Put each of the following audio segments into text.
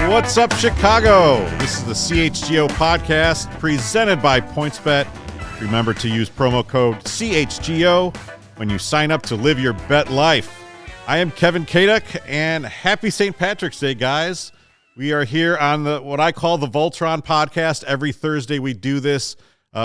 What's up, Chicago? This is the CHGO podcast presented by PointsBet. Remember to use promo code CHGO when you sign up to live your bet life. I am Kevin Kaduk, and happy St. Patrick's Day, guys. We are here on what I call the Voltron podcast. Every Thursday we do this.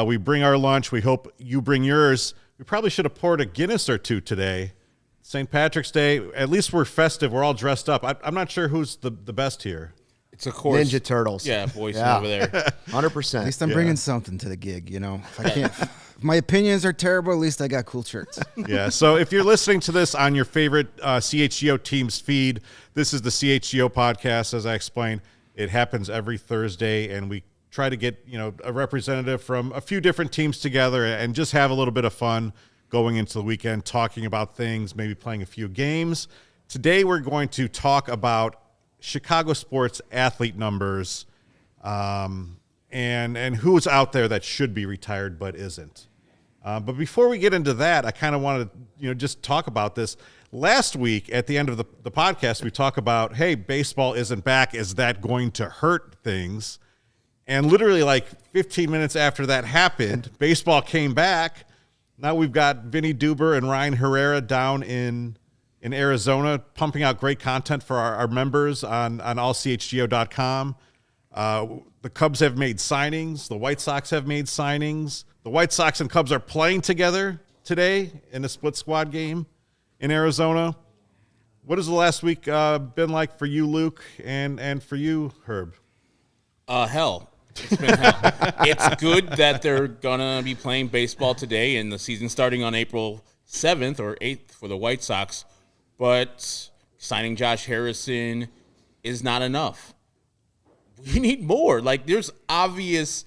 We bring our lunch. We hope you bring yours. We probably should have poured a Guinness or two today. St. Patrick's Day, at least we're festive. We're all dressed up. I'm not sure who's the best here. It's of course Ninja Turtles. Yeah, Boysen over there. 100%. At least I'm bringing something to the gig, you know. If I can't, if my opinions are terrible, at least I got cool shirts. Yeah, so if you're listening to this on your favorite CHGO team's feed, this is the CHGO podcast, as I explained. It happens every Thursday, and we try to get, a representative from a few different teams together and just have a little bit of fun going into the weekend, talking about things, maybe playing a few games. Today we're going to talk about Chicago sports athlete numbers, and who's out there that should be retired but isn't. But before we get into that, I kind of wanted to just talk about this. Last week at the end of the podcast, we talk about, hey, baseball isn't back. Is that going to hurt things? And literally like 15 minutes after that happened, baseball came back. Now we've got Vinny Duber and Ryan Herrera down in Arizona, pumping out great content for our members on allchgo.com. The Cubs have made signings. The White Sox have made signings. The White Sox and Cubs are playing together today in a split squad game in Arizona. What has the last week been like for you, Luke, and for you, Herb? Hell. It's been hell. It's good that they're going to be playing baseball today and the season starting on April 7th or 8th for the White Sox. But signing Josh Harrison is not enough. We need more. Like, there's obvious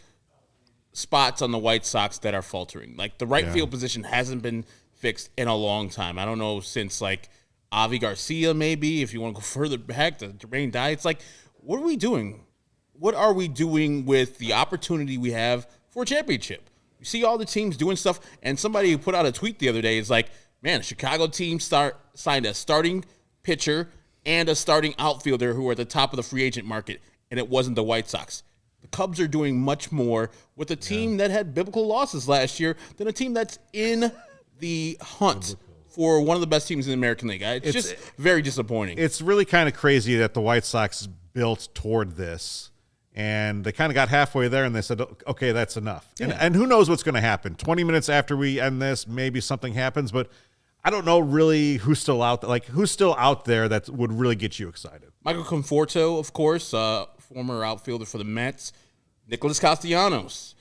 spots on the White Sox that are faltering. Like, the right field position hasn't been fixed in a long time. I don't know, since, like, Avi Garcia maybe, if you want to go further back to Jermaine Dye. It's like, what are we doing? What are we doing with the opportunity we have for a championship? You see all the teams doing stuff, and somebody who put out a tweet the other day is like, man, a Chicago team signed a starting pitcher and a starting outfielder who are at the top of the free agent market, and it wasn't the White Sox. The Cubs are doing much more with a team that had biblical losses last year than a team that's in the hunt for one of the best teams in the American League. It's just very disappointing. It's really kind of crazy that the White Sox built toward this, and they kind of got halfway there, and they said, okay, that's enough. Yeah. And who knows what's going to happen. 20 minutes after we end this, maybe something happens, but I don't know really who's still out there. Like, who's still out there that would really get you excited? Michael Conforto, of course, former outfielder for the Mets. Nicholas Castellanos,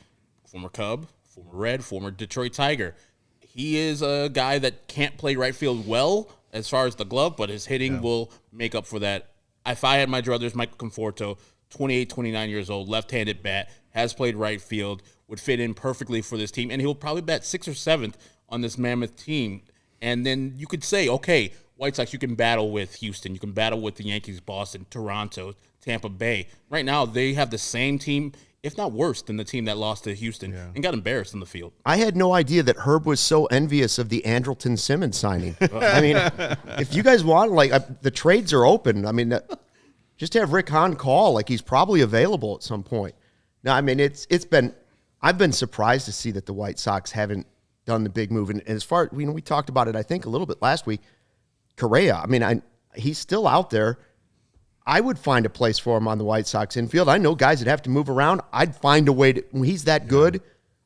former Cub, former Red, former Detroit Tiger. He is a guy that can't play right field well as far as the glove, but his hitting will make up for that. If I had my druthers, Michael Conforto, 28, 29 years old, left-handed bat, has played right field, would fit in perfectly for this team, and he'll probably bat 6th or 7th on this mammoth team. And then you could say, okay, White Sox, you can battle with Houston. You can battle with the Yankees, Boston, Toronto, Tampa Bay. Right now, they have the same team, if not worse, than the team that lost to Houston and got embarrassed in the field. I had no idea that Herb was so envious of the Andrelton Simmons signing. I mean, if you guys want, the trades are open. I mean, just have Rick Hahn call. Like, he's probably available at some point. No, I mean, I've been surprised to see that the White Sox haven't done the big move. And as far, we talked about it, I think, a little bit last week. Correa, I mean, he's still out there. I would find a place for him on the White Sox infield. I know guys that have to move around. I'd find a way to, when he's that good,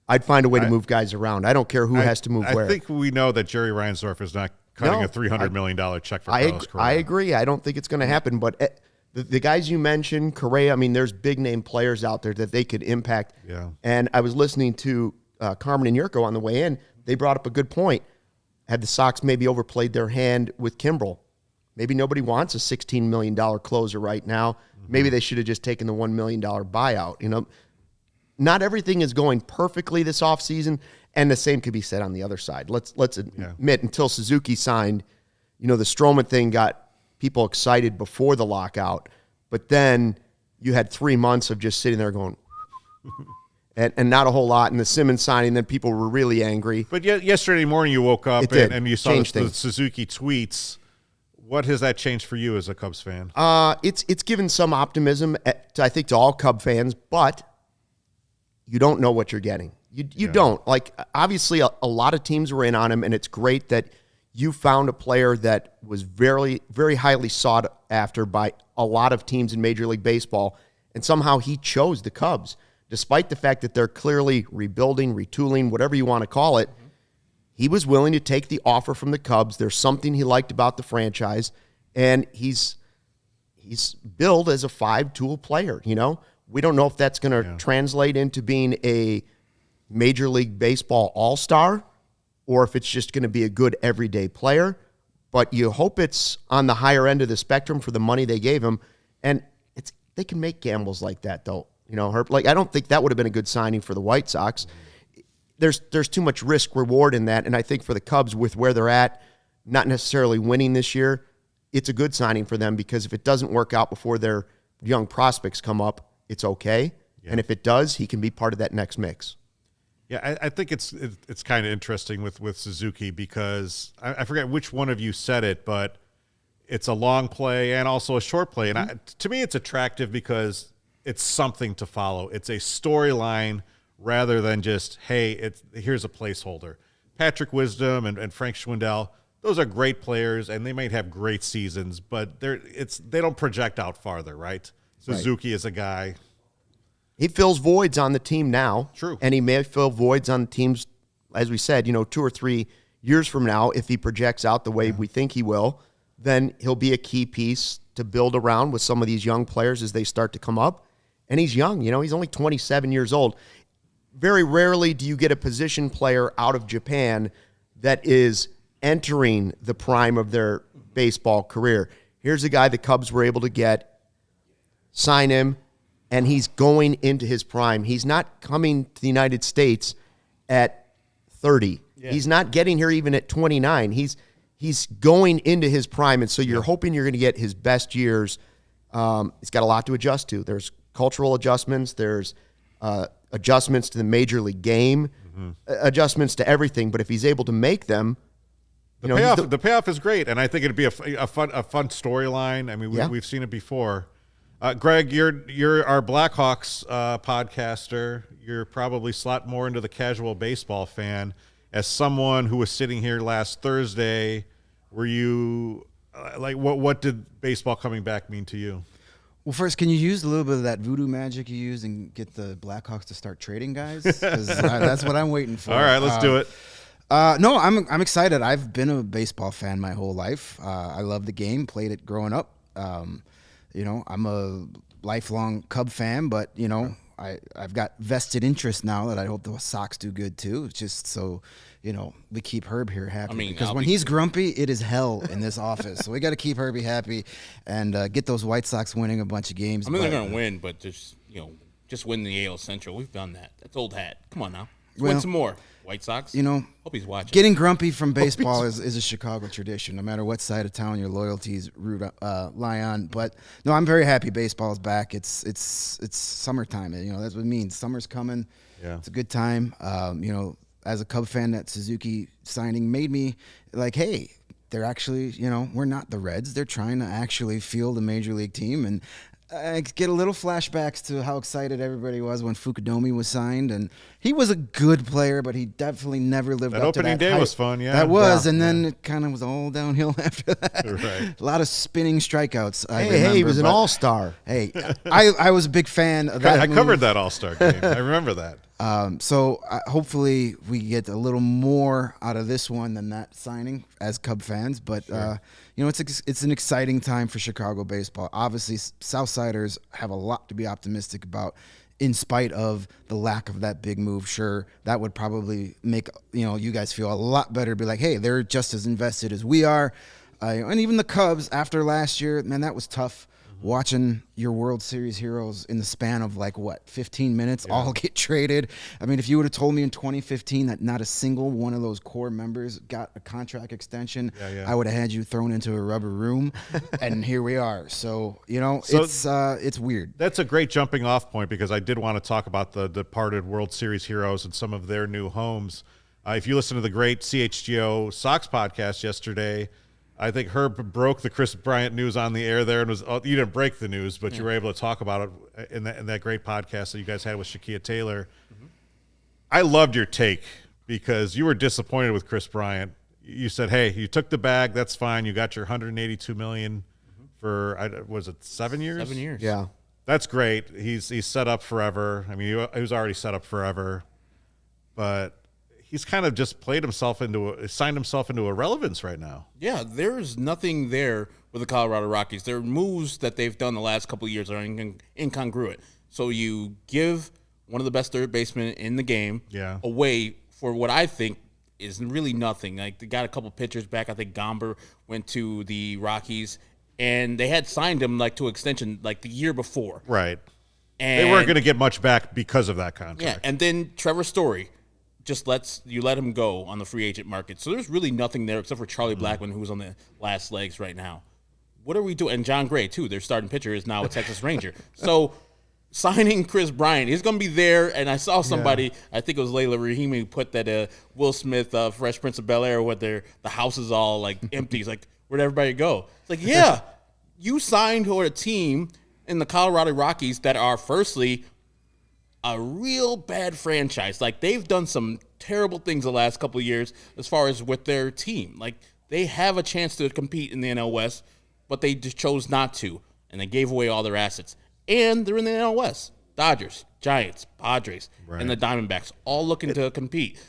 I'd find a way to move guys around. I don't care who has to move where. I think we know that Jerry Reinsdorf is not cutting a $300 million check for Carlos Correa. I agree. I don't think it's going to happen. But the guys you mentioned, Correa, I mean, there's big-name players out there that they could impact. Yeah. And I was listening to Carmen and Yurko on the way in. They brought up a good point. Had the Sox maybe overplayed their hand with Kimbrel? Maybe nobody wants a $16 million closer right now. Mm-hmm. Maybe they should have just taken the $1 million buyout. Not everything is going perfectly this offseason, and the same could be said on the other side. Let's admit, until Suzuki signed, the Stroman thing got people excited before the lockout, but then you had 3 months of just sitting there going, and not a whole lot. And the Simmons signing, then people were really angry. But yesterday morning you woke up and you saw the Suzuki tweets. What has that changed for you as a Cubs fan? It's given some optimism, I think, to all Cub fans, but you don't know what you're getting. You don't. Like, obviously, a lot of teams were in on him, and it's great that you found a player that was very, very highly sought after by a lot of teams in Major League Baseball, and somehow he chose the Cubs, despite the fact that they're clearly rebuilding, retooling, whatever you want to call it. He was willing to take the offer from the Cubs. There's something he liked about the franchise, and he's billed as a 5-tool player. You know, we don't know if that's going to translate into being a Major League Baseball all-star or if it's just going to be a good everyday player. But you hope it's on the higher end of the spectrum for the money they gave him, and they can make gambles like that, though. You know, Herb, like, I don't think that would have been a good signing for the White Sox. There's too much risk reward in that, and I think for the Cubs, with where they're at, not necessarily winning this year, it's a good signing for them, because if it doesn't work out before their young prospects come up, it's okay. Yeah. And if it does, he can be part of that next mix. Yeah, I think it's kind of interesting with Suzuki, because I forget which one of you said it, but it's a long play and also a short play. And to me, it's attractive because it's something to follow. It's a storyline rather than just, hey, here's a placeholder. Patrick Wisdom and Frank Schwindel, those are great players, and they might have great seasons, but they don't project out farther, right? Suzuki is a guy. He fills voids on the team now. True. And he may fill voids on teams, as we said, 2 or 3 years from now. If he projects out the way we think he will, then he'll be a key piece to build around with some of these young players as they start to come up. And he's young. He's only 27 years old. Very rarely do you get a position player out of Japan that is entering the prime of their baseball career. Here's a guy the Cubs were able to get, sign him, and he's going into his prime. He's not coming to the United States at 30. Yeah. He's not getting here even at 29. He's going into his prime, and so you're hoping you're going to get his best years. He's got a lot to adjust to. There's cultural adjustments. There's adjustments to the major league game, adjustments to everything. But if he's able to make them, the payoff is great, and I think it'd be a fun storyline. I mean, we've seen it before. Greg, you're our Blackhawks podcaster. You're probably slot more into the casual baseball fan. As someone who was sitting here last Thursday, were you what did baseball coming back mean to you? Well, first, can you use a little bit of that voodoo magic you used and get the Blackhawks to start trading guys? Because that's what I'm waiting for. All right, let's do it. No, I'm excited. I've been a baseball fan my whole life. I love the game, played it growing up. I'm a lifelong Cub fan, but, I've got vested interest now that I hope the Sox do good too, just so, we keep Herb here happy. Because when he's grumpy, it is hell in this office. So we got to keep Herbie happy and get those White Sox winning a bunch of games. I mean, they're going to win, but just win the AL Central. We've done that. That's old hat. Come on now. Win some more. White Sox. Hope he's watching. Getting grumpy from baseball is a Chicago tradition, no matter what side of town your loyalties lie on. But no, I'm very happy baseball is back. It's summertime. That's what it means. Summer's coming. Yeah. It's a good time. As a Cub fan, that Suzuki signing made me like, hey, they're actually, we're not the Reds. They're trying to actually field a major league team. And I get a little flashbacks to how excited everybody was when Fukudomi was signed, and he was a good player, but he definitely never lived up to that. Opening day was fun, yeah. That was, and then it kind of was all downhill after that. Right. A lot of spinning strikeouts. Hey, he was an all-star. Hey, I was a big fan of that. I covered that all-star game. I remember that. So hopefully we get a little more out of this one than that signing as Cub fans. But Sure. it's an exciting time for Chicago baseball. Obviously, Southsiders have a lot to be optimistic about. In spite of the lack of that big move, sure, that would probably make you guys feel a lot better. Be like, hey, they're just as invested as we are, and even the Cubs after last year, man, that was tough. Watching your World Series heroes in the span of 15 minutes all get traded. I mean, if you would have told me in 2015 that not a single one of those core members got a contract extension, I would have had you thrown into a rubber room, and here we are. So, it's weird. That's a great jumping off point, because I did want to talk about the departed World Series heroes and some of their new homes. If you listen to the great CHGO Sox podcast yesterday, I think Herb broke the Chris Bryant news on the air there, and you didn't break the news, but you were able to talk about it in that great podcast that you guys had with Shaquille Taylor. I loved your take because you were disappointed with Chris Bryant. You said, "Hey, you took the bag. That's fine. You got your $182 million for was it 7 years? 7 years. Yeah. That's great. He's set up forever. I mean, he was already set up forever, but." He's kind of just signed himself into irrelevance right now. Yeah, there's nothing there with the Colorado Rockies. Their moves that they've done the last couple of years are incongruent. So you give one of the best third basemen in the game away for what I think is really nothing. Like, they got a couple pitchers back. I think Gomber went to the Rockies, and they had signed him like to extension like the year before. Right. And they weren't going to get much back because of that contract. Yeah, and then Trevor Story just let him go on the free agent market. So there's really nothing there except for Charlie Blackmon, who's on the last legs right now. What are we doing? And John Gray, too. Their starting pitcher is now a Texas Ranger. So signing Chris Bryant, he's going to be there. And I saw somebody, I think it was Layla Rahimi, who put that Will Smith, Fresh Prince of Bel-Air, where the house is all like empty. He's like, where'd everybody go? It's like, yeah, you signed for a team in the Colorado Rockies that are, firstly, a real bad franchise. Like, they've done some terrible things the last couple of years as far as with their team. Like, they have a chance to compete in the NL West, but they just chose not to, and they gave away all their assets. And they're in the NL West. Dodgers, Giants, Padres, and the Diamondbacks all looking to compete.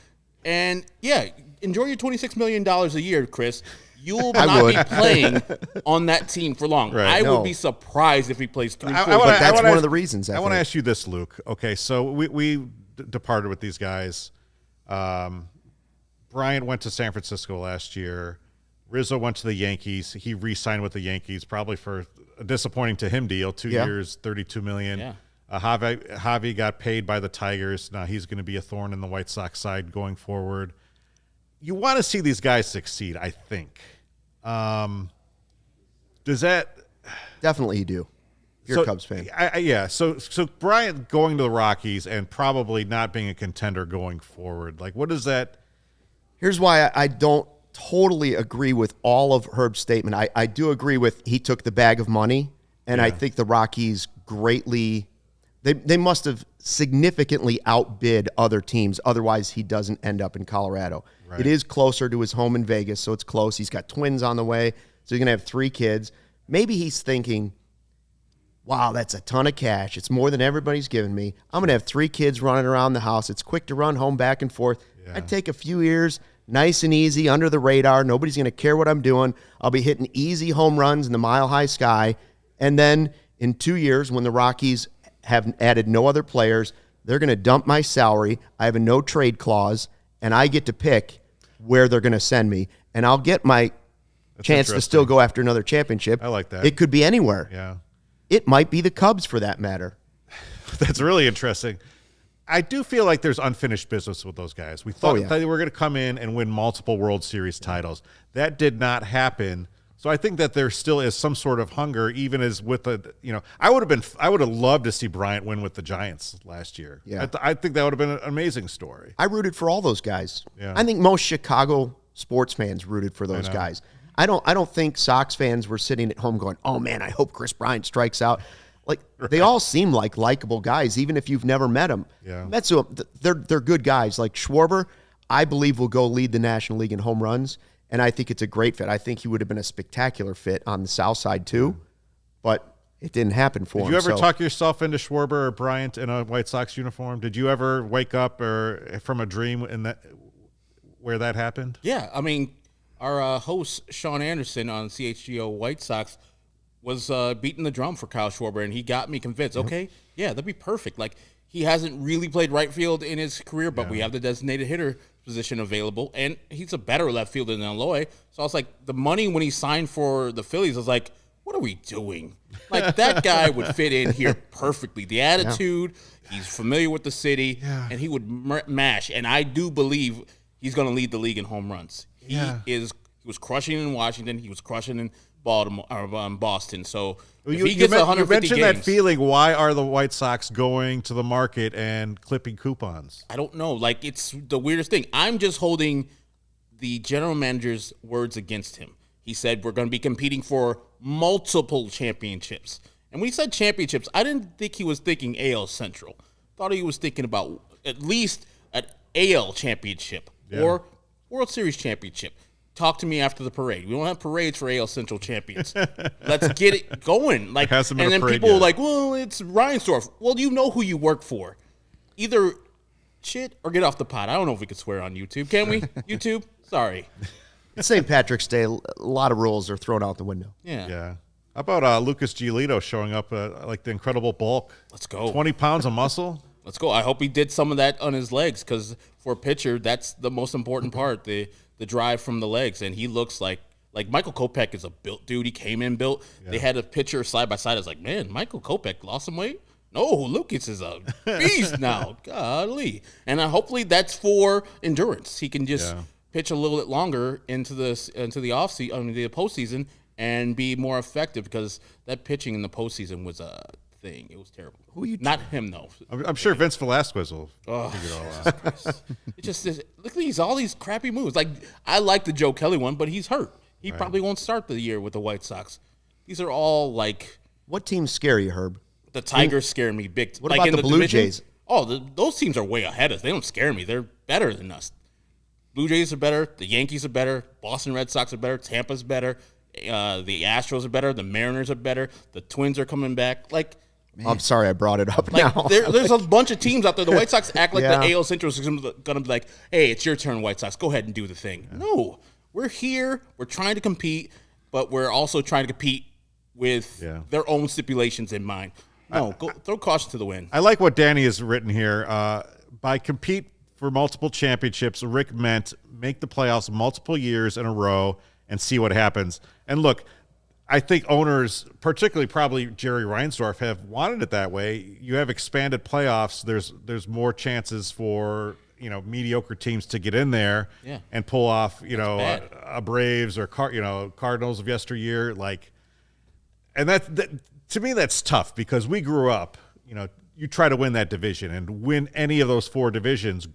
And, yeah, enjoy your $26 million a year, Chris. You will not be playing on that team for long. Right. I would be surprised if he plays 3 4. But that's one of the reasons. I want to ask you this, Luke. Okay, so we departed with these guys. Bryant went to San Francisco last year. Rizzo went to the Yankees. He re-signed with the Yankees, probably for a disappointing to him deal, 2 years, $32 million. Yeah. Javi got paid by the Tigers. Now he's going to be a thorn in the White Sox side going forward. You want to see these guys succeed, I think. Does that Definitely you do. You're a Cubs fan. Yeah. So Bryant going to the Rockies and probably not being a contender going forward. Like, what is that? Here's why I don't totally agree with all of Herb's statement. I do agree with he took the bag of money, and I think the Rockies greatly they must have significantly outbid other teams. Otherwise, he doesn't end up in Colorado. Right. It is closer to his home in Vegas, so it's close. He's got twins on the way, so he's going to have 3 kids. Maybe he's thinking, wow, that's a ton of cash. It's more than everybody's given me. I'm going to have 3 kids running around the house. It's quick to run home back and forth. Yeah. I'd take a few years, nice and easy, under the radar. Nobody's going to care what I'm doing. I'll be hitting easy home runs in the mile-high sky. And then in 2 years, when the Rockies have added no other players, they're going to dump my salary. I have a no-trade clause, and I get to pick where they're going to send me. And I'll get my chance to still go after another championship. I like that. It could be anywhere. Yeah. It might be the Cubs for that matter. That's really interesting. I do feel like there's unfinished business with those guys. We thought they were going to come in and win multiple World Series titles. That did not happen. So I think that there still is some sort of hunger, even as with I would have loved to see Bryant win with the Giants last year. Yeah. I think that would have been an amazing story. I rooted for all those guys. Yeah. I think most Chicago sports fans rooted for those guys. I don't think Sox fans were sitting at home going, "Oh man, I hope Chris Bryant strikes out." Like they all seem like likable guys, even if you've never met them. Yeah. They're good guys. Like Schwarber, I believe will go lead the National League in home runs. And I think it's a great fit. I think he would have been a spectacular fit on the South Side too, but it didn't happen for him. Did you ever talk yourself into Schwarber or Bryant in a White Sox uniform? Did you ever wake up or from a dream where that happened? Yeah, I mean, our host Sean Anderson on CHGO White Sox was beating the drum for Kyle Schwarber, and he got me convinced. Okay, yeah, that'd be perfect. Like he hasn't really played right field in his career, but we have the designated hitter position available, and he's a better left fielder than Eloy. So I was like, the money when he signed for the Phillies, I was like, what are we doing? Like that guy would fit in here perfectly. The attitude, he's familiar with the city, and he would mash. And I do believe he's going to lead the league in home runs. He was crushing in Washington. He was crushing in Baltimore or Boston. So if he gets 150 you mentioned games, that feeling. Why are the White Sox going to the market and clipping coupons? I don't know. Like, it's the weirdest thing. I'm just holding the general manager's words against him He said we're going to be competing for multiple championships. And when he said championships, I didn't think he was thinking AL Central. Thought he was thinking about at least an AL championship or World Series championship. Talk to me after the parade. We don't have parades for AL Central champions. Let's get it going. Like, and then people are like, well, it's Reinsdorf. Well, you know who you work for. Either shit or get off the pot. I don't know if we could swear on YouTube. Can we? YouTube? Sorry. It's St. Patrick's Day. A lot of rules are thrown out the window. Yeah. How about Lucas Giolito showing up like the incredible bulk? Let's go. 20 pounds of muscle. Let's go. I hope he did some of that on his legs because for a pitcher, that's the most important part, the drive from the legs. And he looks like Michael Kopech is a built dude. He came in built. Yeah. They had a picture side by side. I was like, man, Michael Kopech lost some weight? No, Lucas is a beast now. Golly. And hopefully that's for endurance. He can just pitch a little bit longer into the offseason, the postseason, and be more effective because that pitching in the postseason was a thing. It was terrible. Who you? Not him though. I'm sure Vince Velasquez will figure it all out. It just look at all these crappy moves. Like I like the Joe Kelly one, but he's hurt. He probably won't start the year with the White Sox. These are all like. What teams scare you, Herb? The Tigers scare me big. What about the Blue Jays? Oh, those teams are way ahead of us. They don't scare me. They're better than us. Blue Jays are better. The Yankees are better. Boston Red Sox are better. Tampa's better. The Astros are better. The Mariners are better. The Twins are coming back. Like, I'm sorry I brought it up now. There's a bunch of teams out there. The White Sox act like the AL Central is going to be like, hey, it's your turn, White Sox. Go ahead and do the thing. Yeah. No, we're here. We're trying to compete, but we're also trying to compete with their own stipulations in mind. No, throw caution to the wind. I like what Danny has written here. By compete for multiple championships, Rick meant make the playoffs multiple years in a row and see what happens. And look, I think owners, particularly probably Jerry Reinsdorf, have wanted it that way. You have expanded playoffs. There's more chances for mediocre teams to get in there and pull off a Braves or Cardinals of yesteryear. Like, and that to me that's tough because we grew up. You try to win that division and win any of those four divisions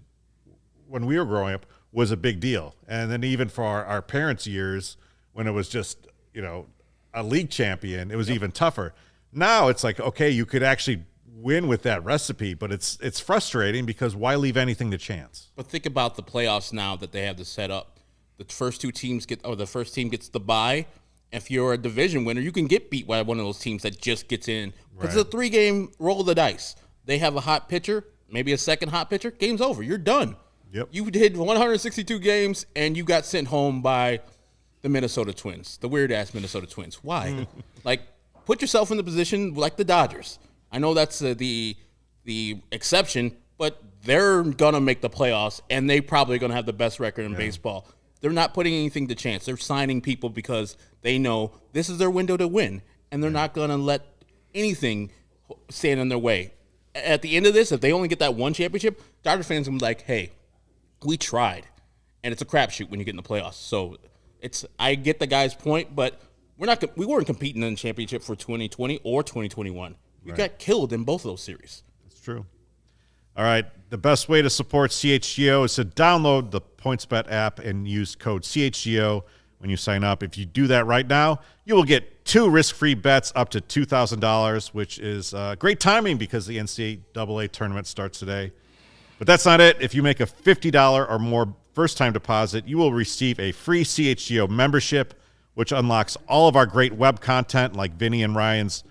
when we were growing up was a big deal. And then even for our parents' years when it was just a league champion, it was even tougher. Now it's like, okay, you could actually win with that recipe, but it's frustrating because why leave anything to chance? But think about the playoffs now that they have to set up. The first two teams the first team gets the bye. If you're a division winner, you can get beat by one of those teams that just gets in. Because it's a 3-game roll of the dice. They have a hot pitcher, maybe a second hot pitcher, game's over. You're done. Yep. You did 162 games, and you got sent home by the Minnesota Twins, the weird-ass Minnesota Twins. Why? Like, put yourself in the position like the Dodgers. I know that's the exception, but they're going to make the playoffs, and they probably going to have the best record in baseball. They're not putting anything to chance. They're signing people because they know this is their window to win, and they're not going to let anything stand in their way. At the end of this, if they only get that one championship, Dodger fans will be like, hey, we tried. And it's a crapshoot when you get in the playoffs. So I get the guy's point, but we weren't competing in the championship for 2020 or 2021. We got killed in both of those series. That's true. All right, the best way to support CHGO is to download the PointsBet app and use code CHGO when you sign up. If you do that right now, you will get 2 risk-free bets up to $2,000, which is great timing because the NCAA tournament starts today. But that's not it. If you make a $50 or more first-time deposit, you will receive a free CHGO membership, which unlocks all of our great web content like Vinny and Ryan's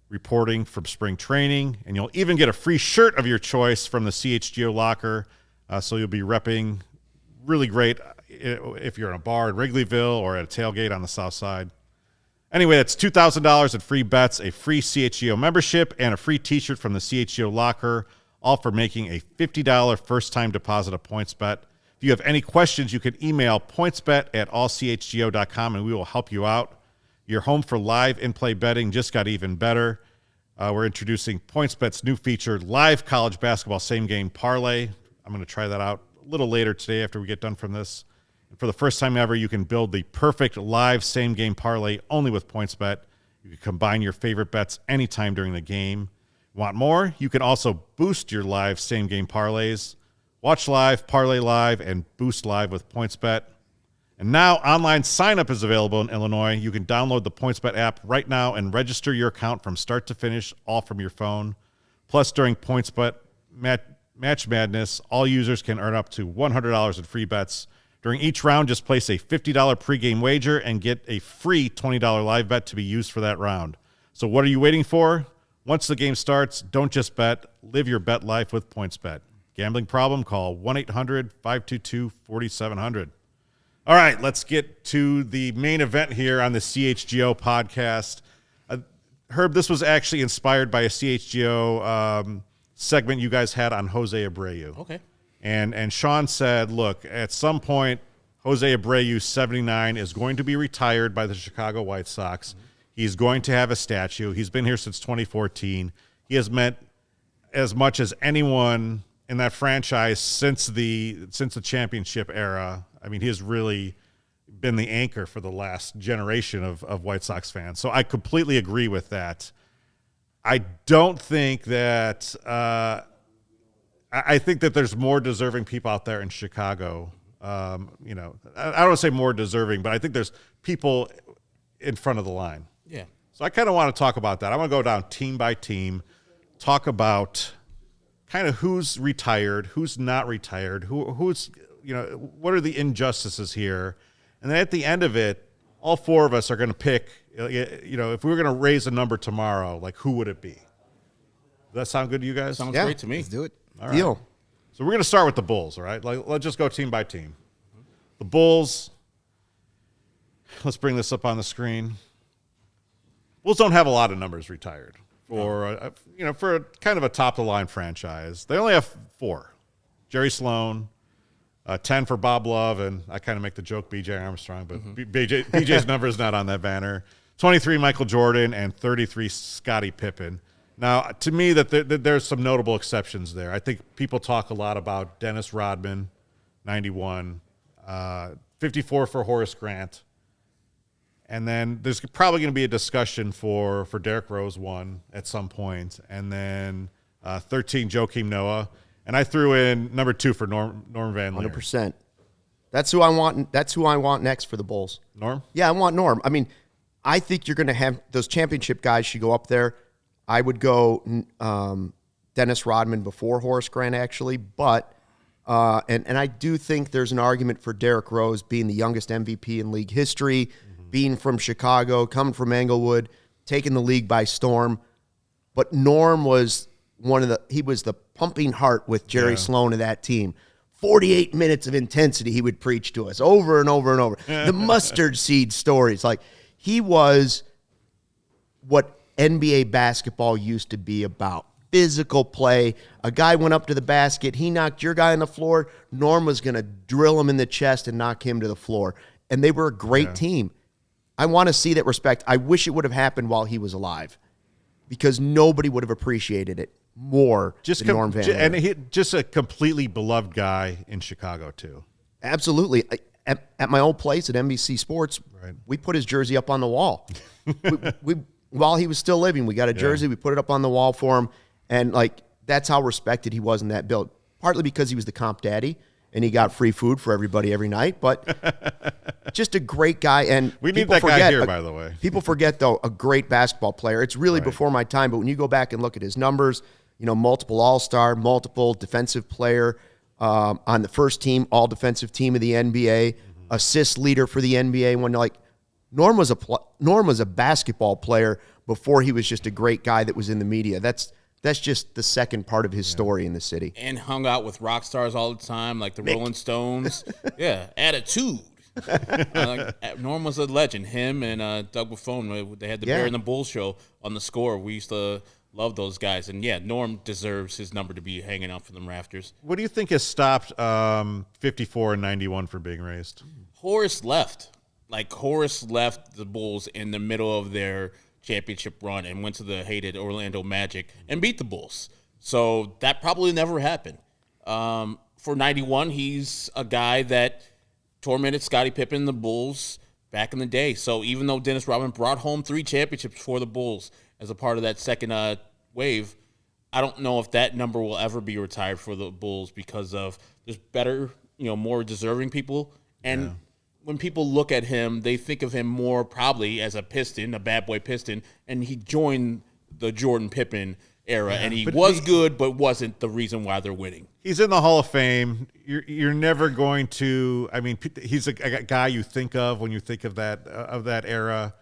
reporting from spring training, and you'll even get a free shirt of your choice from the CHGO locker. So you'll be repping really great if you're in a bar in Wrigleyville or at a tailgate on the south side. Anyway, that's $2,000 in free bets, a free CHGO membership, and a free t-shirt from the CHGO locker, all for making a $50 first-time deposit of PointsBet. If you have any questions, you can email pointsbet@allchgo.com, and we will help you out. Your home for live in-play betting just got even better. We're introducing PointsBet's new feature, Live College Basketball Same-Game Parlay. I'm going to try that out a little later today after we get done from this. And for the first time ever, you can build the perfect live same-game parlay only with PointsBet. You can combine your favorite bets anytime during the game. Want more? You can also boost your live same-game parlays. Watch live, parlay live, and boost live with PointsBet. And now online sign-up is available in Illinois. You can download the PointsBet app right now and register your account from start to finish, all from your phone. Plus, during PointsBet Match Madness, all users can earn up to $100 in free bets. During each round, just place a $50 pregame wager and get a free $20 live bet to be used for that round. So what are you waiting for? Once the game starts, don't just bet. Live your bet life with PointsBet. Gambling problem? Call 1-800-522-4700. All right, let's get to the main event here on the CHGO podcast. Herb, this was actually inspired by a CHGO segment you guys had on Jose Abreu. Okay. And Sean said, look, at some point, Jose Abreu, 79, is going to be retired by the Chicago White Sox. Mm-hmm. He's going to have a statue. He's been here since 2014. He has meant as much as anyone in that franchise since the championship era. I mean, he has really been the anchor for the last generation of White Sox fans. So I completely agree with that. I don't think that I think that there's more deserving people out there in Chicago. I don't want to say more deserving, but I think there's people in front of the line. Yeah. So I kind of want to talk about that. I want to go down team by team, talk about kind of who's retired, who's not retired, who's what are the injustices here? And then at the end of it, all four of us are going to pick, if we were going to raise a number tomorrow, like who would it be? Does that sound good to you guys? Sounds great to me. Let's do it. All right. So we're going to start with the Bulls, all right? Let's just go team by team. The Bulls, let's bring this up on the screen. Bulls don't have a lot of numbers retired for a kind of a top-of-the-line franchise. They only have 4. Jerry Sloan, 10 for Bob Love, and I kind of make the joke B.J. Armstrong, but BJ's number is not on that banner. 23 Michael Jordan, and 33 Scottie Pippen. Now, to me, there's some notable exceptions there. I think people talk a lot about Dennis Rodman, 91, 54 for Horace Grant, and then there's probably going to be a discussion for Derrick Rose 1 at some point, and then 13 Joakim Noah. And I threw in number 2 for Norm Van Lier. 100%. That's who I want. That's who I want next for the Bulls. Norm? Yeah, I want Norm. I mean, I think you're going to have those championship guys should go up there. I would go Dennis Rodman before Horace Grant, actually. But and I do think there's an argument for Derrick Rose being the youngest MVP in league history, being from Chicago, coming from Englewood, taking the league by storm. But Norm was he was the pumping heart with Jerry Sloan of that team. 48 minutes of intensity he would preach to us over and over and over. The mustard seed stories. Like, he was what NBA basketball used to be about. Physical play. A guy went up to the basket. He knocked your guy on the floor. Norm was going to drill him in the chest and knock him to the floor. And they were a great team. I want to see that respect. I wish it would have happened while he was alive, because nobody would have appreciated it more than Norm Van Lier. And he just a completely beloved guy in Chicago, too. Absolutely. At my old place at NBC Sports, we put his jersey up on the wall. we while he was still living, we got a jersey. We put it up on the wall for him. And, that's how respected he was in that build. Partly because he was the comp daddy, and he got free food for everybody every night. But just a great guy. And we need that guy here, by the way. People forget, though, a great basketball player. It's really before my time, but when you go back and look at his numbers, multiple All-Star, multiple defensive player on the first team, all-defensive team of the NBA, assist leader for the NBA. When Norm was a basketball player before he was just a great guy that was in the media. That's just the second part of his story in the city. And hung out with rock stars all the time, like the Rolling Stones. Attitude. Norm was a legend. Him and Doug Buffon, they had the Bear and the Bull show on The Score. We used to love those guys. And, Norm deserves his number to be hanging out from the rafters. What do you think has stopped 54 and 91 from being raised? Horace left. Horace left the Bulls in the middle of their championship run and went to the hated Orlando Magic and beat the Bulls. So that probably never happened. For 91, he's a guy that tormented Scottie Pippen and the Bulls back in the day. So even though Dennis Rodman brought home 3 championships for the Bulls as a part of that second wave, I don't know if that number will ever be retired for the Bulls, because of there's better, more deserving people. And when people look at him, they think of him more probably as a Piston, a bad boy Piston, and he joined the Jordan Pippen era, and he was good, but wasn't the reason why they're winning. He's in the Hall of Fame. You're never going to. I mean, he's a guy you think of when you think of that era.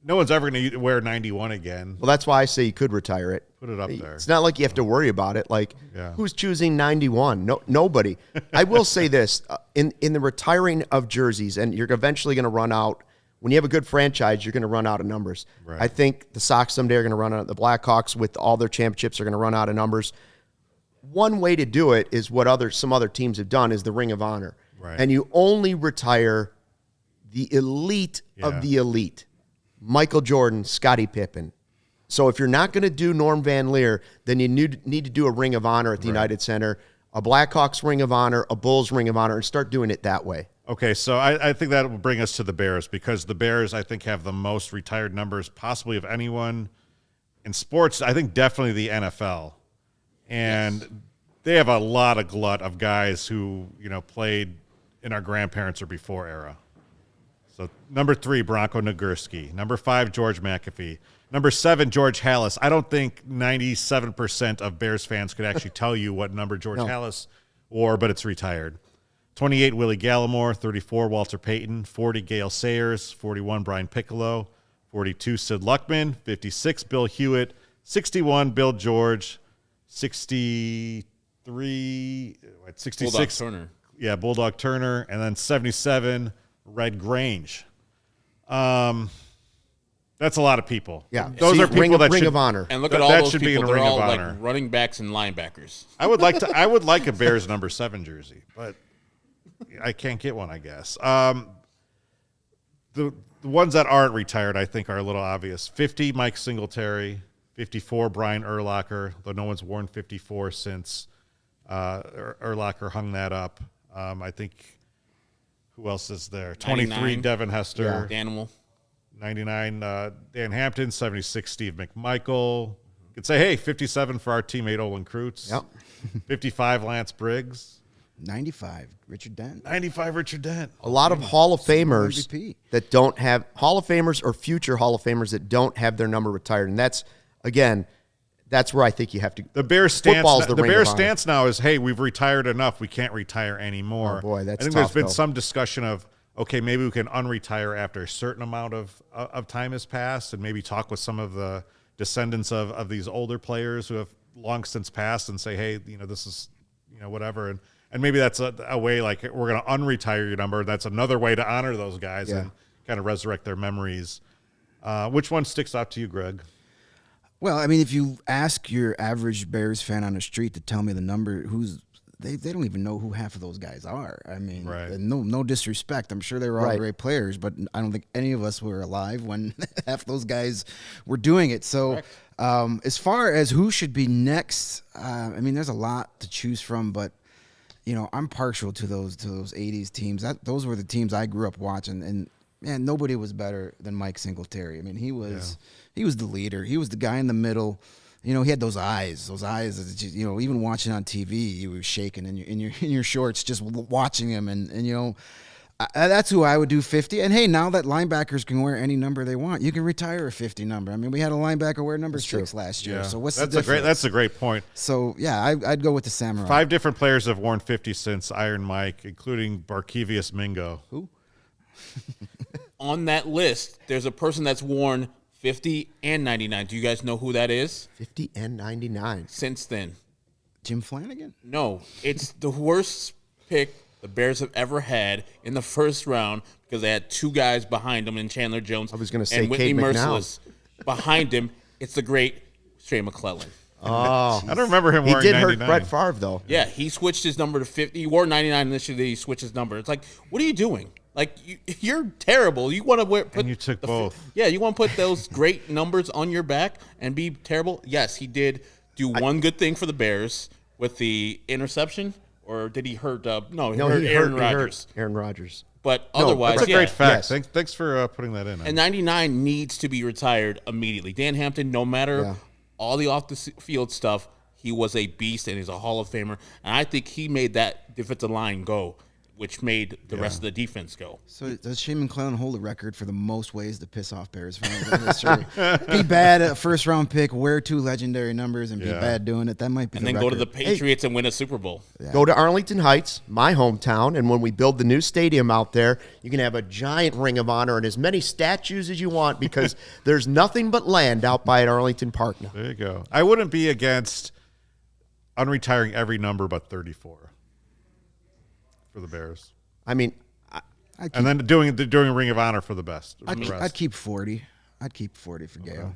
No one's ever going to wear 91 again. Well, that's why I say you could retire it. Put it up there. It's not like you have to worry about it. Like, who's choosing 91? No, nobody. I will say this. In the retiring of jerseys, and you're eventually going to run out, when you have a good franchise, you're going to run out of numbers. Right. I think the Sox someday are going to run out. The Blackhawks, with all their championships, are going to run out of numbers. One way to do it is what some other teams have done, is the Ring of Honor. Right. And you only retire the elite of the elite. Michael Jordan, Scottie Pippen. So if you're not going to do Norm Van Leer, then you need to do a Ring of Honor at the United Center, a Blackhawks Ring of Honor, a Bulls Ring of Honor, and start doing it that way. Okay, so I think that will bring us to the Bears, because the Bears, I think, have the most retired numbers possibly of anyone in sports. I think definitely the NFL. And they have a lot of glut of guys who, played in our grandparents or before era. So number 3, Bronco Nagurski. Number 5, George McAfee. Number 7, George Halas. I don't think 97% of Bears fans could actually tell you what number George Halas wore, but it's retired. 28, Willie Gallimore. 34, Walter Payton. 40, Gale Sayers. 41, Brian Piccolo. 42, Sid Luckman. 56, Bill Hewitt. 61, Bill George. 63, 66. Bulldog Turner. Yeah, Bulldog Turner. And then 77, Red Grange. That's a lot of people. Yeah, those are people that Ring should, of Honor. And look at all that those should be in people. a They're Ring all of like Honor. running backs and linebackers. I would like a Bears number 7 jersey, but I can't get one, I guess. The ones that aren't retired, I think, are a little obvious. 50, Mike Singletary. 54, Brian Urlacher, though no one's worn 54 since Urlacher hung that up. I think. Who else is there? 23, Devin Hester. Danimal. 99, Dan Hampton. 76, Steve McMichael. You could say, hey, 57 for our teammate Olin Kreutz. Yep. 55, Lance Briggs. 95, Richard Dent. 95, Richard Dent. A lot of Hall of Famers MVP. that don't have Hall of Famers or future Hall of Famers that don't have their number retired, and that's where I think you have to. The Bears stance. Football's The Ring of Bears Honor. stance now is, hey, we've retired enough. We can't retire anymore. Oh boy, that's I think tough, there's been though. some discussion of, okay, maybe we can unretire after a certain amount of time has passed, and maybe talk with some of the descendants of these older players who have long since passed, and say, hey, this is, whatever, and maybe that's a way, like, we're going to unretire your number. That's another way to honor those guys and kind of resurrect their memories. Which one sticks out to you, Greg? Well, I mean, if you ask your average Bears fan on the street to tell me the number, they don't even know who half of those guys are. I mean, no disrespect. I'm sure they were all great players, but I don't think any of us were alive when half those guys were doing it. So as far as who should be next, I mean, there's a lot to choose from, but I'm partial to those 80s teams. Those were the teams I grew up watching, and man, nobody was better than Mike Singletary. I mean, he was the leader. He was the guy in the middle. He had those eyes that just, even watching on TV, you were shaking in your shorts just watching him, and that's who I would do 50. And hey, now that linebackers can wear any number they want, you can retire a 50 number. I mean, we had a linebacker wear number 6 last year. So what's the difference? That's a great point. So yeah, I'd go with the Samurai. 5 different players have worn 50 since Iron Mike, including Barkevius Mingo. Who? On that list, there's a person that's worn 50 and 99. Do you guys know who that is? 50 and 99. Since then. Jim Flanagan? No, it's the worst pick the Bears have ever had in the first round, because they had 2 guys behind him in Chandler Jones. I was going to say and Whitney Kate Merciless behind him. It's the great Trey McClellan. Oh, I don't remember him he wearing did 99. hurt Brett Favre though. Yeah, he switched his number to 50. He wore 99 initially. He switched his number. It's like, what are you doing? Like, you're terrible. You want to and you took both. Yeah, you want to put those great numbers on your back and be terrible? Yes, he did do one good thing for the Bears with the interception, or did he hurt? No, he hurt Aaron Rodgers. Aaron Rodgers. But otherwise, That's a great fact. Yes. Thanks for putting that in. And 99 needs to be retired immediately. Dan Hampton, no matter all the off-the-field stuff, he was a beast and he's a Hall of Famer. And I think he made that defensive line go which made the rest of the defense go. So does Shane McClellan hold a record for the most ways to piss off Bears fans in history? Be bad at a first-round pick, wear 2 legendary numbers, and be bad doing it. That might be And the then record. go to the Patriots and win a Super Bowl. Go to Arlington Heights, my hometown, and when we build the new stadium out there, you can have a giant Ring of Honor and as many statues as you want because there's nothing but land out by at Arlington Park now. There you go. I wouldn't be against unretiring every number but 34 for the Bears. I mean, And then doing a Ring of Honor for the best. I'd keep 40. I'd keep 40 for Gale.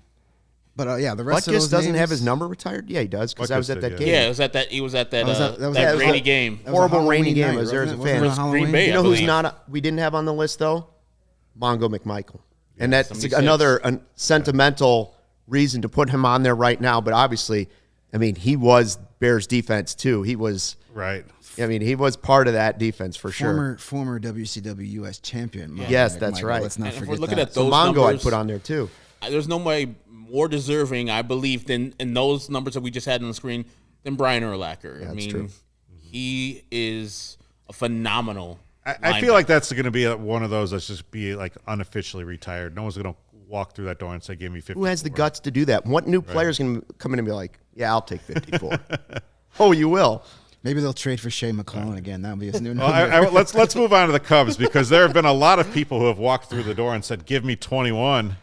But yeah, the rest of Butkus those doesn't names, have his number retired? Yeah, he does because I was at Butkus that did, game. Yeah, it was at that. He was at that. that was rainy game. that was a Horrible rainy Halloween game. night, I was there as a wasn't it? fan. Wasn't it Halloween? Green Bay. You know I who's believe. we didn't have on the list, though? Mongo McMichael. And that's 76. another sentimental reason to put him on there right now. But obviously, I mean, he was Bears defense, too. He was, Right. I mean, he was part of that defense for sure. Former WCW US champion. Mongo Yes, that's McMichael. right. Let's not And if forget we're looking that. at So those Mongo numbers, I'd put on there, too. there's no way more deserving, I believe, than in those numbers that we just had on the screen than Brian Urlacher. I mean, true. he is a phenomenal. I feel like that's going to be one of those that's just be like unofficially retired. No one's going to walk through that door and say, give me 50. Who has the guts to do that? What new player's going to come in and be like, yeah, I'll take 54? Oh, you will. Maybe they'll trade for Shea McClellan again. That'll be his new Well, number. let's move on to the Cubs because there have been a lot of people who have walked through the door and said, give me 21.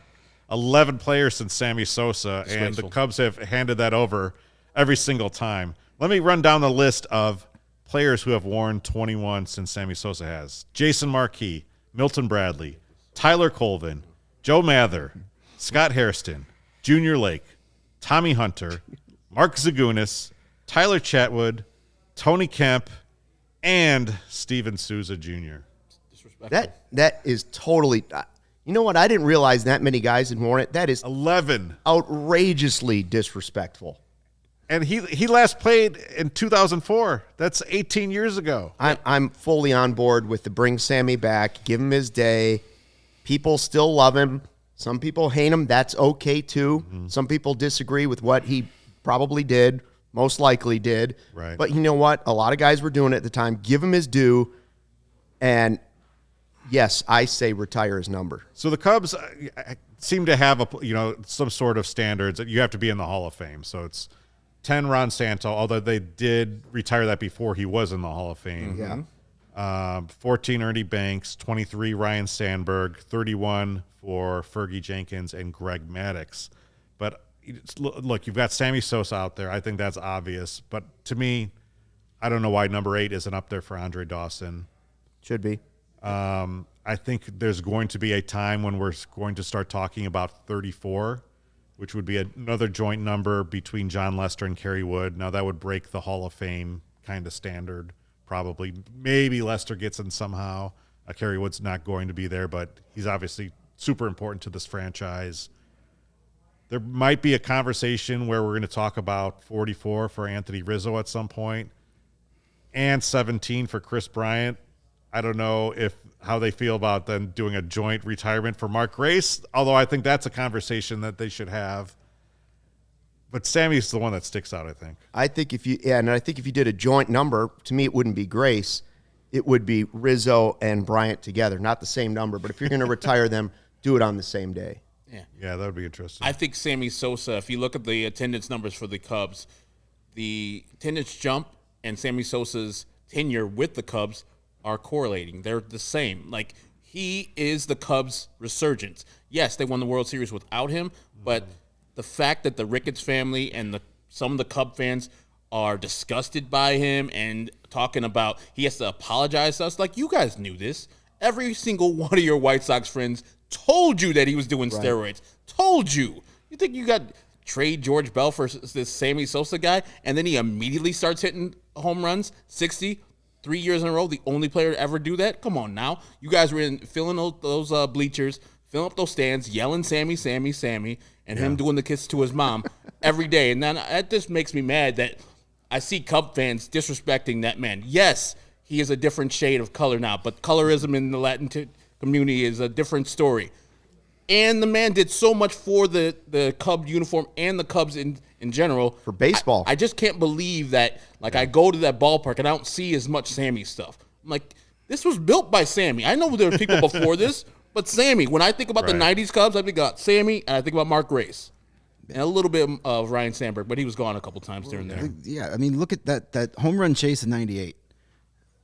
11 players since Sammy Sosa, and the Cubs have handed that over every single time. Let me run down the list of players who have worn 21 since Sammy Sosa has. Jason Marquis, Milton Bradley, Tyler Colvin, Joe Mather, Scott Hairston, Junior Lake, Tommy Hunter, Mark Zagunis, Tyler Chatwood, Tony Kemp, and Steven Souza Jr. That is totally. You know what? I didn't realize that many guys had worn it. That is 11. outrageously disrespectful. And he last played in 2004. That's 18 years ago. I'm fully on board with the bring Sammy back, give him his day. People still love him. Some people hate him. That's okay, too. Some people disagree with what he probably did, most likely did. Right. But you know what? A lot of guys were doing it at the time. Give him his due. And, yes, I say retire his number. So the Cubs seem to have some sort of standards that you have to be in the Hall of Fame. So it's 10 Ron Santo, although they did retire that before he was in the Hall of Fame. Yeah. 14 Ernie Banks, 23 Ryan Sandberg, 31 for Fergie Jenkins and Greg Maddux. But look, you've got Sammy Sosa out there. I think that's obvious. But to me, I don't know why number 8 isn't up there for Andre Dawson. Should be. I think there's going to be a time when we're going to start talking about 34, which would be another joint number between John Lester and Kerry Wood. Now, that would break the Hall of Fame kind of standard, probably. Maybe Lester gets in somehow. Kerry Wood's not going to be there, but he's obviously super important to this franchise. There might be a conversation where we're going to talk about 44 for Anthony Rizzo at some point and 17 for Chris Bryant. I don't know how they feel about them doing a joint retirement for Mark Grace, although I think that's a conversation that they should have. But Sammy's the one that sticks out, I think. I think if you did a joint number, to me it wouldn't be Grace. It would be Rizzo and Bryant together, not the same number. But if you're going to retire them, do it on the same day. Yeah, that would be interesting. I think Sammy Sosa, if you look at the attendance numbers for the Cubs, the attendance jump and Sammy Sosa's tenure with the Cubs are correlating. They're the same. Like, he is the Cubs' resurgence. Yes, they won the World Series without him, but the fact that the Ricketts family and some of the Cub fans are disgusted by him and talking about he has to apologize to us, like, you guys knew this. Every single one of your White Sox friends told you that he was doing steroids. Told you. You think you got trade George Bell for this Sammy Sosa guy, and then he immediately starts hitting home runs, 60, 3 years in a row, the only player to ever do that? Come on now. You guys were filling those bleachers, filling up those stands, yelling Sammy, Sammy, Sammy, and him doing the kiss to his mom every day. And then that just makes me mad that I see Cub fans disrespecting that man. Yes, he is a different shade of color now, but colorism in the Latin community is a different story. And the man did so much for the Cub uniform and the Cubs in general. For baseball. I just can't believe that, like, I go to that ballpark and I don't see as much Sammy stuff. I'm like, This was built by Sammy. I know there were people before this, but Sammy, when I think about the 90s Cubs, I think about Sammy, and I think about Mark Grace. And a little bit of Ryan Sandberg, but he was gone a couple times during there. Yeah, I mean, look at that home run chase in '98.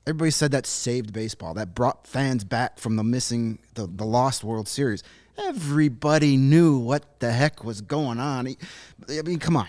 Everybody said that saved baseball. That brought fans back from the lost World Series. Everybody knew what the heck was going on. I mean, come on.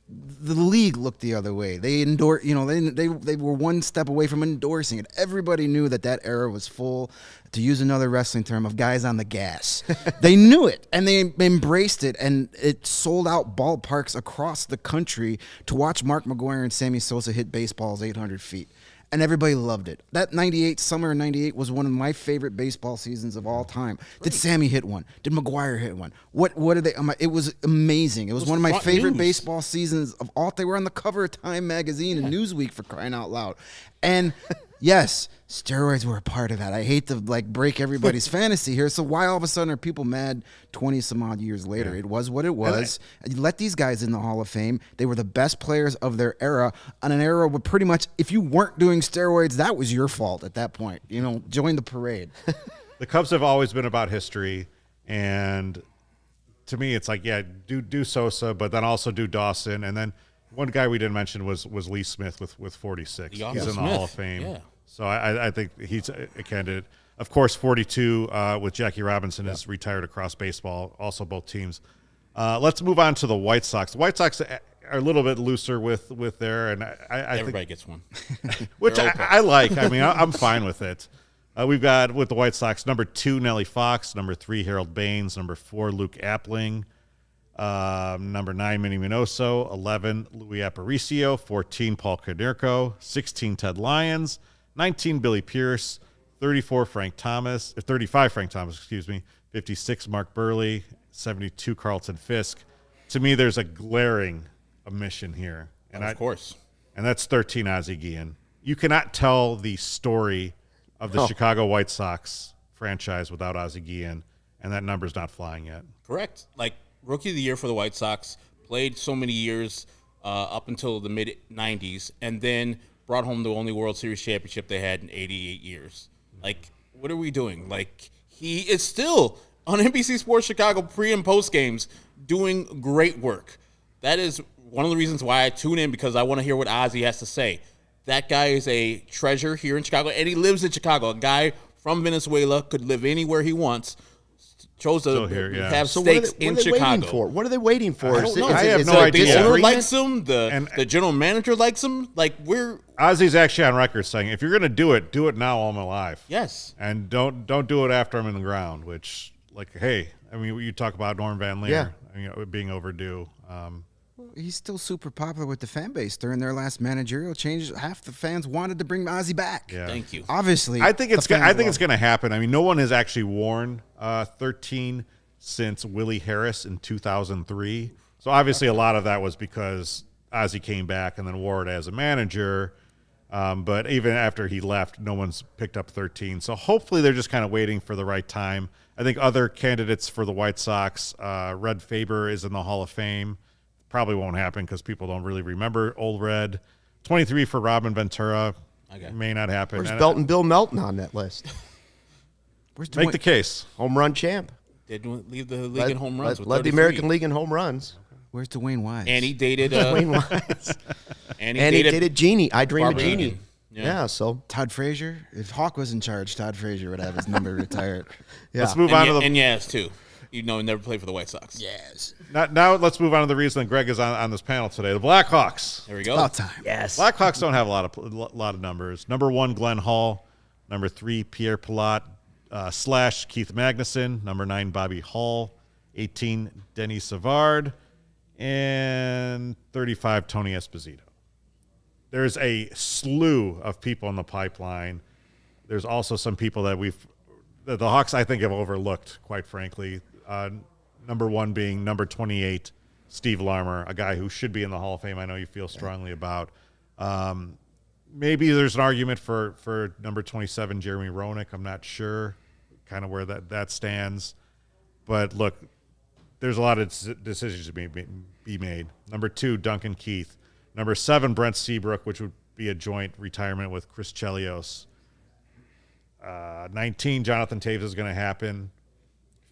The league looked the other way. They they were one step away from endorsing it. Everybody knew that era was full, to use another wrestling term, of guys on the gas. They knew it, and they embraced it, and it sold out ballparks across the country to watch Mark McGwire and Sammy Sosa hit baseballs 800 feet. And everybody loved it. That summer of 98 was one of my favorite baseball seasons of all time. Great. Did Sammy hit one? Did McGwire hit one? What did they? It was amazing. It was one of my favorite baseball seasons of all. They were on the cover of Time magazine and Newsweek, for crying out loud. And yes, steroids were a part of that. I hate to break everybody's fantasy here. So why all of a sudden are people mad 20 some odd years later? Yeah. It was what it was. You let these guys in the Hall of Fame. They were the best players of their era, on an era where pretty much if you weren't doing steroids, that was your fault at that point. Join the parade. The Cubs have always been about history, and to me it's like, do Sosa, but then also do Dawson, and then one guy we didn't mention was Lee Smith with 46. He's in the Hall of Fame. Yeah. So I think he's a candidate. Of course, 42 with Jackie Robinson is retired across baseball, also both teams. Let's move on to the White Sox. The White Sox are a little bit looser with there, and I everybody think, gets one. which I like. I mean, I'm fine with it. We've got, with the White Sox, number 2, Nellie Fox, number 3, Harold Baines, number 4, Luke Appling, number 9, Minnie Minoso, 11, Louis Aparicio, 14, Paul Konerko, 16, Ted Lyons, 19, Billy Pierce, 35 Frank Thomas, 56, Mark Burley, 72, Carlton Fisk. To me, there's a glaring omission here. And of course. And that's 13, Ozzie Guillen. You cannot tell the story of the Chicago White Sox franchise without Ozzie Guillen, and that number's not flying yet. Correct. Rookie of the year for the White Sox, played so many years up until the mid-'90s, and then brought home the only World Series championship they had in 88 years. What are we doing? He is still on NBC Sports Chicago pre- and post-games doing great work. That is one of the reasons why I tune in, because I want to hear what Ozzie has to say. That guy is a treasure here in Chicago, and he lives in Chicago. A guy from Venezuela, could live anywhere he wants. Chose to have stakes in Chicago. What are they waiting for? I don't know. I have no idea. The owner likes him. The general manager likes him. Ozzie's actually on record saying, if you're going to do it now while I'm alive. Yes. And don't do it after I'm in the ground, which, hey, I mean, you talk about Norm Van Leer, being overdue. He's still super popular with the fan base. During their last managerial change, half the fans wanted to bring Ozzie back. Yeah. Thank you. Obviously, I think it's going to happen. I mean, no one has actually worn 13 since Willie Harris in 2003. So obviously, a lot of that was because Ozzie came back and then wore it as a manager. But even after he left, no one's picked up 13. So hopefully, they're just kind of waiting for the right time. I think other candidates for the White Sox, Red Faber is in the Hall of Fame. Probably won't happen because people don't really remember old Red. 23 for Robin Ventura. May not happen. Where's Belton Bill Melton on that list? Make the case. Home run champ. Didn't leave the league in home runs. Led the American League in home runs. Where's Dwayne Wise? And he dated Dwayne Wise. and he dated Jeannie. I Dream of Jeannie. Yeah, so Todd Frazier. If Hawk was in charge, Todd Frazier would have his number retired. Yeah. Let's move on to the and yes too. He never played for the White Sox. Yes. Now let's move on to the reason that Greg is on this panel today. The Blackhawks. There we go. About time. Yes. Blackhawks don't have a lot of numbers. Number 1, Glenn Hall. Number 3, Pierre Pilote / Keith Magnuson. Number 9, Bobby Hall. 18, Denis Savard. And 35, Tony Esposito. There's a slew of people in the pipeline. There's also some people that the Hawks, I think, have overlooked, quite frankly. Number 1 being number 28, Steve Larmer, a guy who should be in the Hall of Fame. I know you feel strongly about. Maybe there's an argument for number 27, Jeremy Roenick. I'm not sure kind of where that stands. But, look, there's a lot of decisions to be made. Number 2, Duncan Keith. Number 7, Brent Seabrook, which would be a joint retirement with Chris Chelios. 19, Jonathan Taves is going to happen.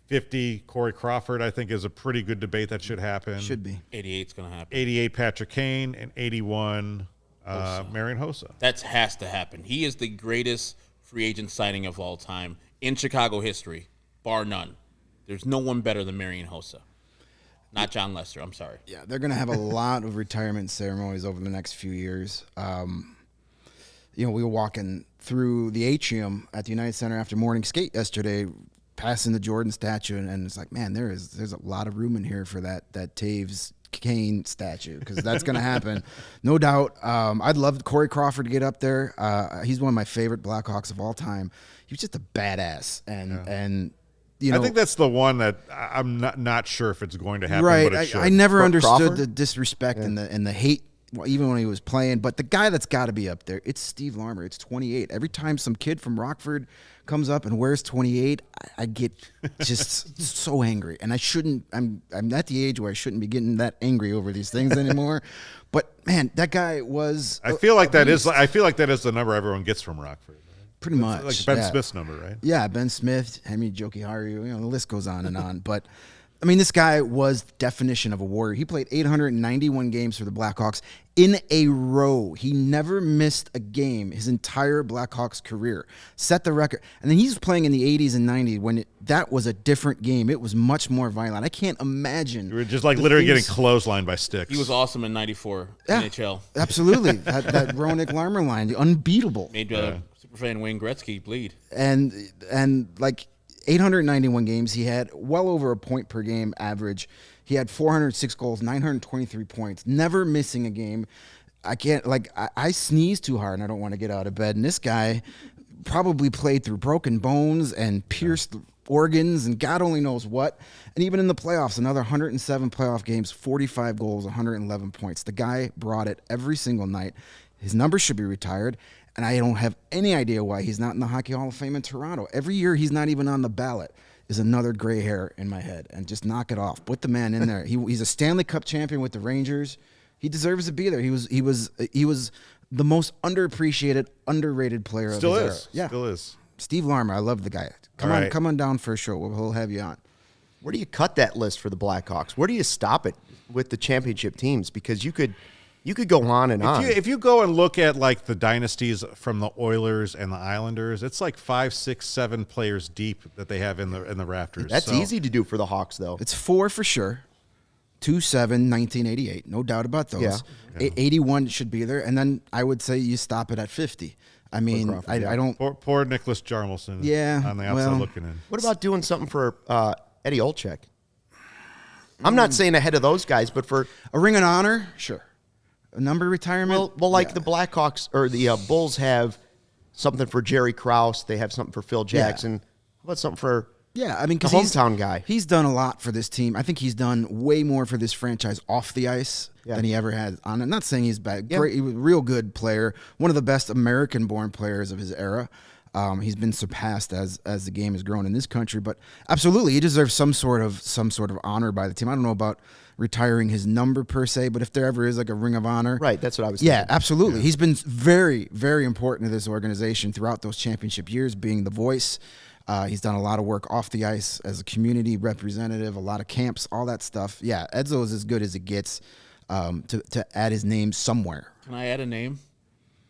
50, Corey Crawford, I think, is a pretty good debate that should happen. Should be. 88's going to happen. 88, Patrick Kane, and 81, Marian Hossa. That has to happen. He is the greatest free agent signing of all time in Chicago history, bar none. There's no one better than Marian Hossa. Not John Lester. I'm sorry. Yeah, they're going to have a lot of retirement ceremonies over the next few years. We were walking through the atrium at the United Center after morning skate yesterday, passing the Jordan statue, and it's like, man, there's a lot of room in here for that Taves Kane statue, because that's going to happen, no doubt. I'd love Corey Crawford to get up there. He's one of my favorite Blackhawks of all time. He was just a badass, and I think that's the one that I'm not sure if it's going to happen. Right, But it should. I never understood Crawford? the disrespect and the hate. Well, even when he was playing, but the guy that's got to be up there, it's Steve Larmer. It's 28. Every time some kid from Rockford comes up and wears 28, I get just so angry. And I shouldn't. I'm at the age where I shouldn't be getting that angry over these things anymore. But man, that guy was. I feel like that is the number everyone gets from Rockford. Right? Pretty much Like Ben Smith's number, right? Yeah, Ben Smith, Hemi Jokiharju, the list goes on and on. But I mean, this guy was the definition of a warrior. He played 891 games for the Blackhawks in a row. He never missed a game his entire Blackhawks career. Set the record. And then he's playing in the 80s and 90s when that was a different game. It was much more violent. I can't imagine. You were just like literally getting clotheslined by sticks. He was awesome in 94 Yeah, NHL. Absolutely. that Ronick Larmer line, unbeatable. Made superfan Wayne Gretzky bleed. And like 891 games, he had well over a point per game average. He had 406 goals, 923 points, never missing a game. I sneeze too hard and I don't want to get out of bed. And this guy probably played through broken bones and pierced organs and God only knows what. And even in the playoffs, another 107 playoff games, 45 goals, 111 points. The guy brought it every single night. His number should be retired. And I don't have any idea why he's not in the Hockey Hall of Fame in Toronto. Every year he's not even on the ballot is another gray hair in my head. And just knock it off. Put the man in there. He's a Stanley Cup champion with the Rangers. He deserves to be there. He was the most underappreciated, underrated player of his era. Yeah. Still is. Steve Larmer, I love the guy. Come on down for a show. We'll have you on. Where do you cut that list for the Blackhawks? Where do you stop it with the championship teams? Because you could go on and on. If you go and look at like the dynasties from the Oilers and the Islanders, it's like 5, 6, 7 players deep that they have in the rafters. That's easy to do for the Hawks, though. It's 4 for sure. 2-7, 1988, no doubt about those. Yeah. 81 should be there, and then I would say you stop it at 50. I mean, I don't. Poor Nicholas Jarmelson. Yeah, on the outside looking in. What about doing something for Eddie Olczyk? I'm not saying ahead of those guys, but for A ring of honor, sure. A number retirement. well, like the Blackhawks or the Bulls have something for Jerry Krause. They have something for Phil Jackson. How about something for I mean, the because hometown guy? He's done a lot for this team. I think he's done way more for this franchise off the ice than he ever has on it. Not saying he's bad. Yeah. Great, he was a real good player. One of the best American-born players of his era. He's been surpassed as the game has grown in this country, but absolutely, he deserves some sort of honor by the team. I don't know about retiring his number per se, but if there ever is like a ring of honor, Right, that's what I was thinking. Yeah, absolutely. Yeah. He's been very, very important to this organization throughout those championship years, being the voice. He's done a lot of work off the ice as a community representative, a lot of camps, all that stuff. Yeah, Edzo is as good as it gets to add his name somewhere. Can I add a name?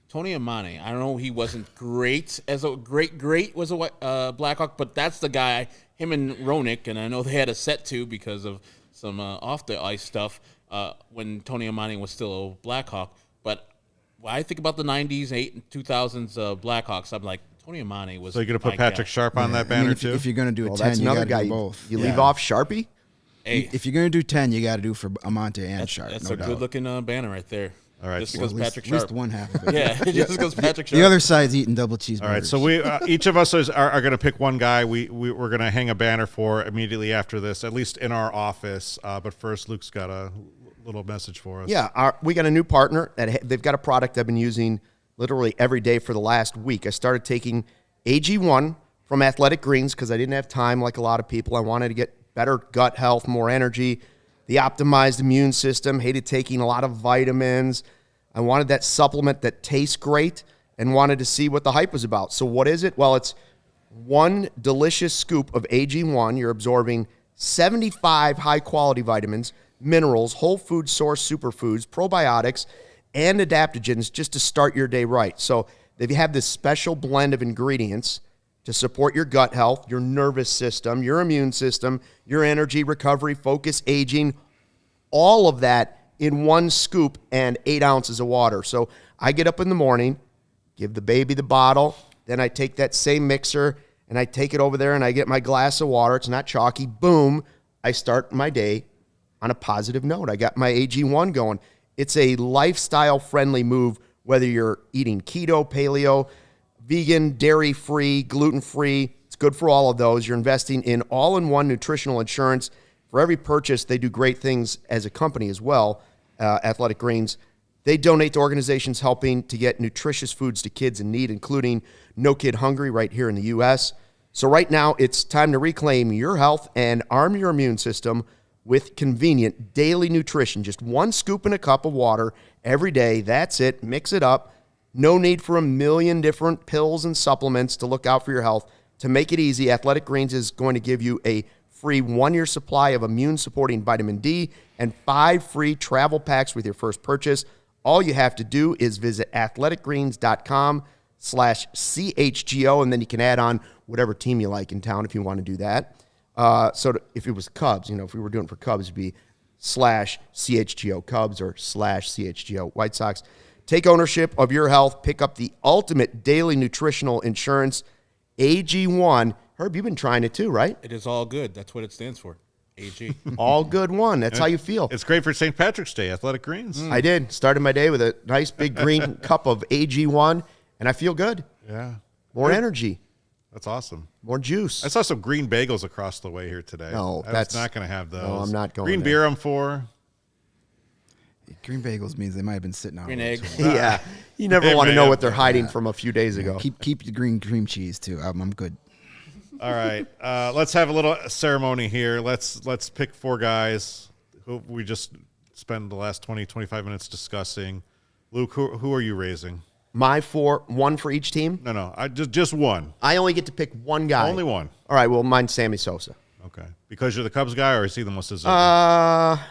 Tony Amane. I don't know. He wasn't great as a great was a Blackhawk, but that's the guy. Him and Ronick, and I know they had a set too because of some off the ice stuff when Tony Amane was still a Blackhawk. But when I think about the '90s, '8 and 2000s Blackhawks, I'm like Tony Amane was. So you're gonna put Patrick Sharp on that banner too? If you're gonna do a 10, that's you another gotta guy. do both. You leave off Sharpie. Hey, If you're gonna do 10, you got to do for Amante and Sharp. that's no a doubt. good-looking banner right there. All right, just so because At least- Patrick at least Sharp. one half of it. Yeah, just because Patrick Sharp. The other side's eating double cheeseburgers. All right, so we each of us are going to pick one guy we're going to hang a banner for immediately after this, at least in our office. But first, Luke's got a little message for us. Yeah, we got a new partner. They've got a product I've been using literally every day for the last week. I started taking AG1 from Athletic Greens because I didn't have time like a lot of people. I wanted to get better gut health, more energy, the optimized immune system, hated taking a lot of vitamins. I wanted that supplement that tastes great and wanted to see what the hype was about. So what is it? Well, it's one delicious scoop of AG1, you're absorbing 75 high-quality vitamins, minerals, whole food source superfoods, probiotics, and adaptogens just to start your day right. So they have this special blend of ingredients to support your gut health, your nervous system, your immune system, your energy, recovery, focus, aging, all of that in one scoop and 8 ounces of water. So I get up in the morning, give the baby the bottle, then I take that same mixer and I take it over there and I get my glass of water. It's not chalky. Boom. I start my day on a positive note. I got my AG1 going. It's a lifestyle-friendly move, whether you're eating keto, paleo, vegan, dairy-free, gluten-free. It's good for all of those. You're investing in all-in-one nutritional insurance. For every purchase, they do great things as a company as well, Athletic Greens. They donate to organizations helping to get nutritious foods to kids in need, including No Kid Hungry right here in the U.S. So right now, it's time to reclaim your health and arm your immune system with convenient daily nutrition. Just one scoop in a cup of water every day. That's it. Mix it up. No need for a million different pills and supplements to look out for your health. To make it easy, Athletic Greens is going to give you a free 1-year supply of immune-supporting vitamin D and 5 free travel packs with your first purchase. All you have to do is visit athleticgreens.com/CHGO, and then you can add on whatever team you like in town if you want to do that. If it was Cubs, if we were doing it for Cubs, it'd be /CHGO Cubs or /CHGO White Sox. Take ownership of your health. Pick up the ultimate daily nutritional insurance, AG1. Herb, you've been trying it too, right? It is all good. That's what it stands for. AG. All good one. That's how you feel. It's great for St. Patrick's Day, Athletic Greens. I did. Started my day with a nice big green cup of AG1, and I feel good. Yeah. More energy. That's awesome. More juice. I saw some green bagels across the way here today. No, that's not going to have those. No, I'm not going Green there. beer, I'm for. Green bagels means they might have been sitting out. Green a egg. little too long. Yeah. You never They want to may know have what they're been, hiding from a few days ago. Keep the green cream cheese too. I'm good. All right. Let's have a little ceremony here. Let's pick 4 guys who we just spent the last 20, 25 minutes discussing. Luke, who are you raising? My 4, 1 for each team? No. Just one. I only get to pick one guy. Only one. All right, well, mine's Sammy Sosa. Okay. Because you're the Cubs guy, or is he the most deserving?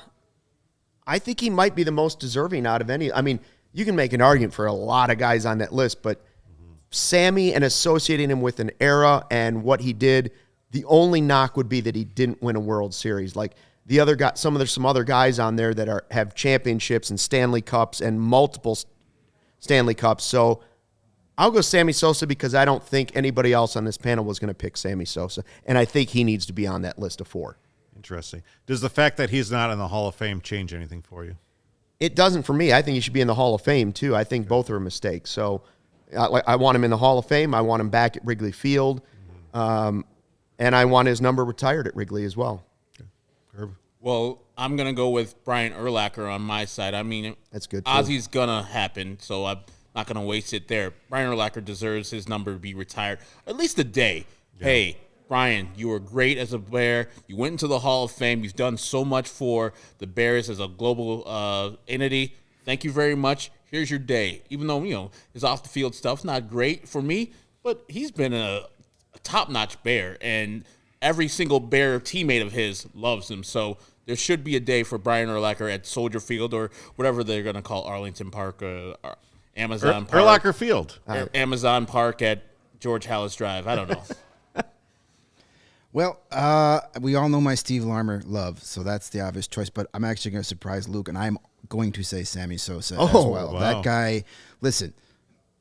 I think he might be the most deserving out of any. I mean, you can make an argument for a lot of guys on that list, but Sammy and associating him with an era and what he did, the only knock would be that he didn't win a World Series. Like the other guy, there's some other guys on there that have championships and Stanley Cups and multiple Stanley Cups. So I'll go Sammy Sosa because I don't think anybody else on this panel was going to pick Sammy Sosa, and I think he needs to be on that list of 4. Interesting. Does the fact that he's not in the Hall of Fame change anything for you? It doesn't for me. I think he should be in the Hall of Fame, too. I think both are a mistake. So I want him in the Hall of Fame. I want him back at Wrigley Field. And I want his number retired at Wrigley as well. Okay. Herb? Well, I'm going to go with Brian Urlacher on my side. I mean, That's good, too. Ozzie's going to happen, so I'm not going to waste it there. Brian Urlacher deserves his number to be retired at least a day. Yeah. Hey, Brian, you were great as a Bear. You went into the Hall of Fame. You've done so much for the Bears as a global entity. Thank you very much. Here's your day. Even though, his off-the-field stuff's not great for me, but he's been a top-notch Bear, and every single Bear teammate of his loves him. So there should be a day for Brian Urlacher at Soldier Field or whatever they're going to call Arlington Park, Amazon Park. Urlacher Field. Amazon Park at George Halas Drive. I don't know. Well, we all know my Steve Larmer love, so that's the obvious choice. But I'm actually going to surprise Luke, and I'm going to say Sammy Sosa as well. Wow. That guy, listen,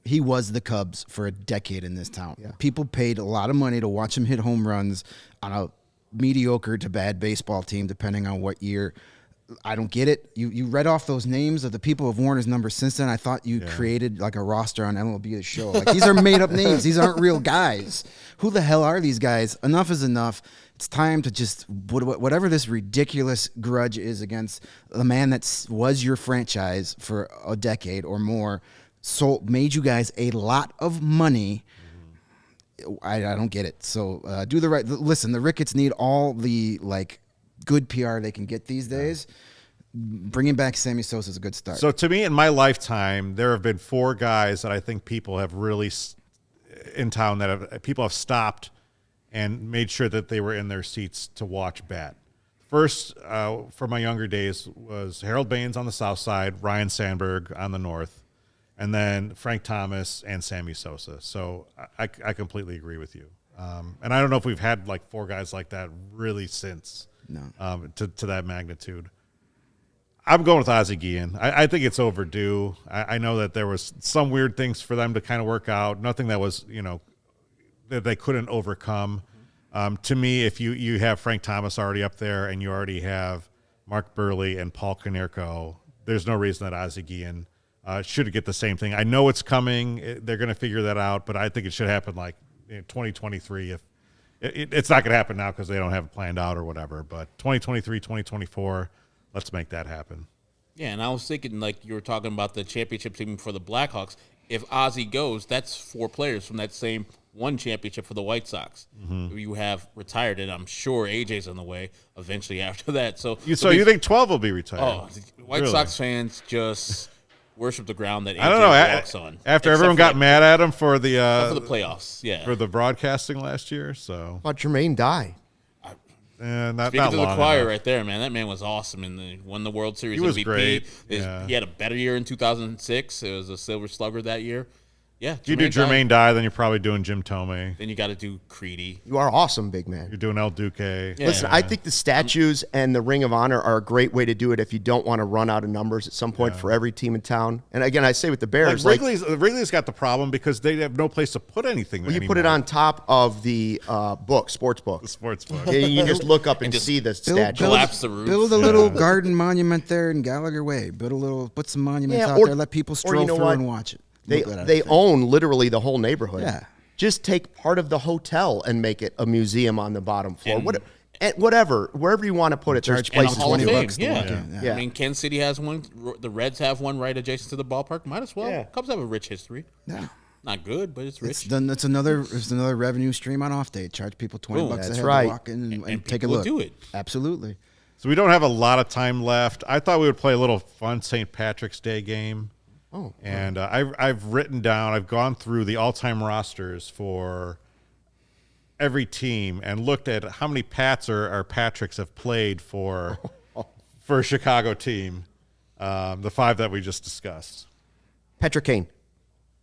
he was the Cubs for a decade in this town. Yeah. People paid a lot of money to watch him hit home runs on a mediocre to bad baseball team, depending on what year. I don't get it. You read off those names of the people who have worn his number since then. I thought you created like a roster on MLB The Show. Like these are made up names. These aren't real guys. Who the hell are these guys? Enough is enough. It's time to just whatever this ridiculous grudge is against the man that was your franchise for a decade or more, made you guys a lot of money. I don't get it. So do the right. Listen, the Ricketts need all the good PR they can get these days. Bringing back Sammy Sosa is a good start. So to me, in my lifetime, there have been 4 guys that I think people have really in town that people have stopped and made sure that they were in their seats to watch bat. First, for my younger days, was Harold Baines on the south side, Ryan Sandberg on the north, and then Frank Thomas and Sammy Sosa. So I completely agree with you. And I don't know if we've had like 4 guys like that really since to that magnitude. I'm going with Ozzie Guillen. I think it's overdue. I know that there was some weird things for them to kind of work out. Nothing that was, that they couldn't overcome. To me, if you have Frank Thomas already up there and you already have Mark Burley and Paul Konerko, there's no reason that Ozzie Guillen should get the same thing. I know it's coming. They're going to figure that out, but I think it should happen like in 2023. If it's not going to happen now because they don't have it planned out or whatever, but 2023, 2024, let's make that happen. Yeah, and I was thinking, like you were talking about the championship team for the Blackhawks. If Ozzie goes, that's 4 players from that same one championship for the White Sox. You have retired, and I'm sure AJ's on the way eventually after that. So you think 12 will be retired? Oh, White Really? Sox fans just worship the ground that AJ I don't know. walks on. After Except everyone for got mad at him for for the playoffs, yeah. for the broadcasting last year, so How about Jermaine Dye? not Speaking to the long choir enough. right there, man. That man was awesome and won the World Series He was MVP. great, yeah. He had a better year in 2006. It was a Silver Slugger that year. Yeah, If you do Dye. Jermaine Dye, then you're probably doing Jim Tomei. Then you got to do Creedy. You are awesome, big man. You're doing El Duque. Yeah. Listen, I think the statues and the Ring of Honor are a great way to do it if you don't want to run out of numbers at some point for every team in town. And again, I say with the Bears, Wrigley's got the problem because they have no place to put anything. you put it on top of the sports book. the sports book. Yeah, you just look up and just see the statue. collapse the roof. Build a little garden monument there in Gallagher Way. Put some monuments out there. Let people stroll through and watch it. They own literally the whole neighborhood. Yeah. Just take part of the hotel and make it a museum on the bottom floor. Whatever, wherever you want to put it, there's And a places Hall of to Fame, look. yeah. Yeah. I mean, Kansas City has one. The Reds have one right adjacent to the ballpark. Might as well. Yeah. Cubs have a rich history. Yeah. Not good, but it's rich. It's another revenue stream on off day. Charge people $20 That's a head right. to walk in and take a people look. do it. Absolutely. So we don't have a lot of time left. I thought we would play a little fun St. Patrick's Day game. Oh, And I've written down, I've gone through the all-time rosters for every team and looked at how many Pats or Patricks have played for a Chicago team, the 5 that we just discussed. Patrick Kane.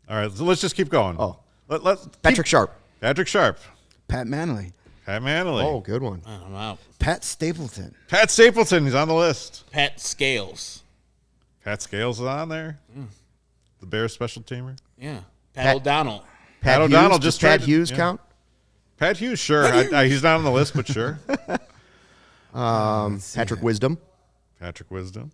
All right, so let's just keep going. Oh. Let's Patrick Sharp. Patrick Sharp. Pat Manley. Pat Manley. Oh, good one. I'm out. Pat Stapleton. Pat Stapleton, he's on the list. Pat Scales. Pat Scales is on there. The Bears special teamer. Yeah. Pat O'Donnell. Pat Hughes. O'Donnell Does just Pat traded- Hughes yeah. count? Pat Hughes, sure. He's not on the list, but sure. Patrick Wisdom. Patrick Wisdom.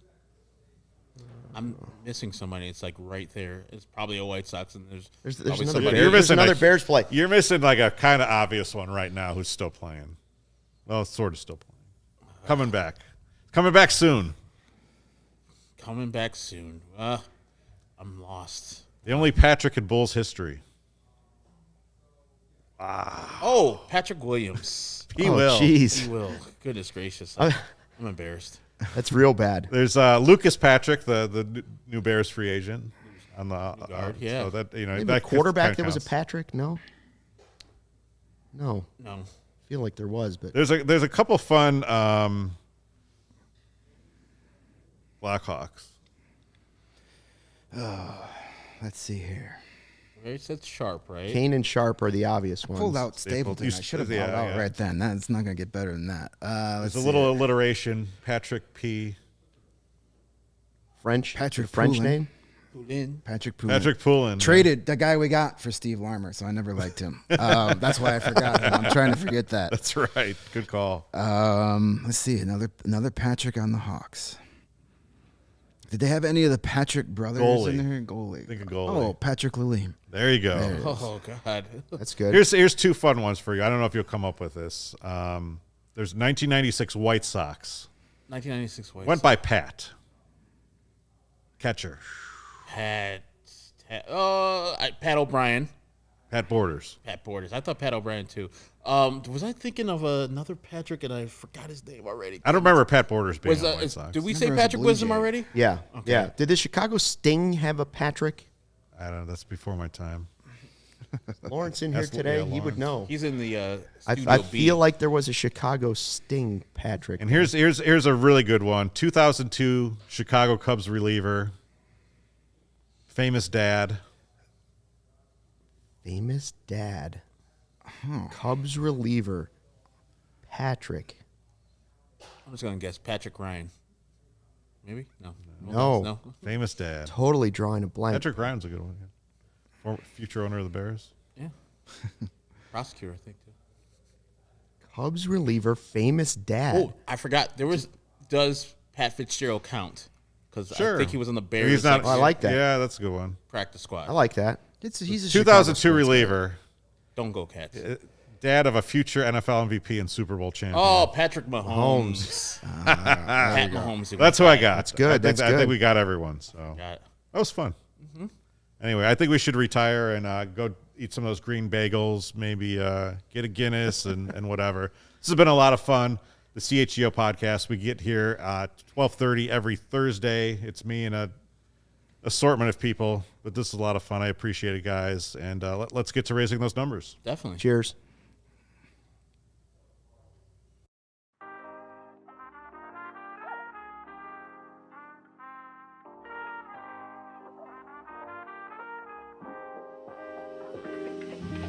I'm missing somebody. It's like right there. It's probably a White Sox, and there's There's probably another somebody. Bears. You're missing another a- Bears play. You're missing like a kind of obvious one right now who's still playing. Well, sort of still playing. Coming back. Coming back soon. Coming back soon. I'm lost. The only Patrick in Bulls history. Oh, Patrick Williams. He Oh, will. jeez. He will. Goodness gracious. I'm embarrassed. That's real bad. There's Lucas Patrick, the new Bears free agent on the guard, yeah. So that Maybe that a quarterback kinda that was a counts. Patrick? No. No. No. I feel like there was, but There's a couple fun Blackhawks. Let's see here. Right, said Sharp, right? Kane and Sharp are the obvious ones. Pulled out Stapleton. I Stapleton. should have Yeah, brought out yeah. right then. That's not going to get better than that. Let's There's a see little here. alliteration. Patrick P. French. Patrick French Poulin. name. Poulin. Patrick Poulin. Patrick Poulin. Traded the guy we got for Steve Larmer, so I never liked him. That's why I forgot him. I'm trying to forget that. That's right. Good call. Let's see another Patrick on the Hawks. Did they have any of the Patrick brothers Goalie. in there? Goalie. Think of goalie. Oh, Patrick Lalim. There you go. There. Oh, God. That's good. Here's 2 fun ones for you. I don't know if you'll come up with this. There's 1996 White Sox. 1996 White Went by Pat. Catcher. Pat O'Brien. Pat Borders. Pat Borders. I thought Pat O'Brien, too. Was I thinking of another Patrick, and I forgot his name already? I don't remember Pat Borders being on the White Sox. Did we say Remember as a Patrick Blue Wisdom Jay. already? Yeah. Yeah. Did the Chicago Sting have a Patrick? I don't know. That's before my time. Lawrence in here That's- today. yeah, He would Lawrence. know. He's in the I studio feel like there was a Chicago sting, Patrick. And here's a really good one. 2002 Chicago Cubs reliever, famous dad. Famous dad. Cubs reliever. Patrick. I'm just gonna guess Patrick Ryan. Maybe No. Famous dad. Totally drawing a blank. Patrick Ryan's a good one. Yeah. Future owner of the Bears. Yeah. Prosecutor, I think. Too. Cubs reliever, famous dad. Oh, I forgot. Does Pat Fitzgerald count? Because Sure. I think he was on the Bears. He's not. Oh, I like that. Yeah, that's a good one. practice squad. I like that. He's a 2002 Chicago sports reliever, Don't go Cats. dad of a future NFL MVP and Super Bowl champion. Oh, Patrick Mahomes. Pat Mahomes. That's who I got. That's good. I That's think good. we got everyone. So Got it. that was fun. Anyway, I think we should retire and go eat some of those green bagels, maybe get a Guinness and whatever. This has been a lot of fun. The CHGO podcast, we get here 12:30 every Thursday. It's me and a assortment of people, but this is a lot of fun. I appreciate it, guys. And let's get to raising those numbers. Definitely. Cheers.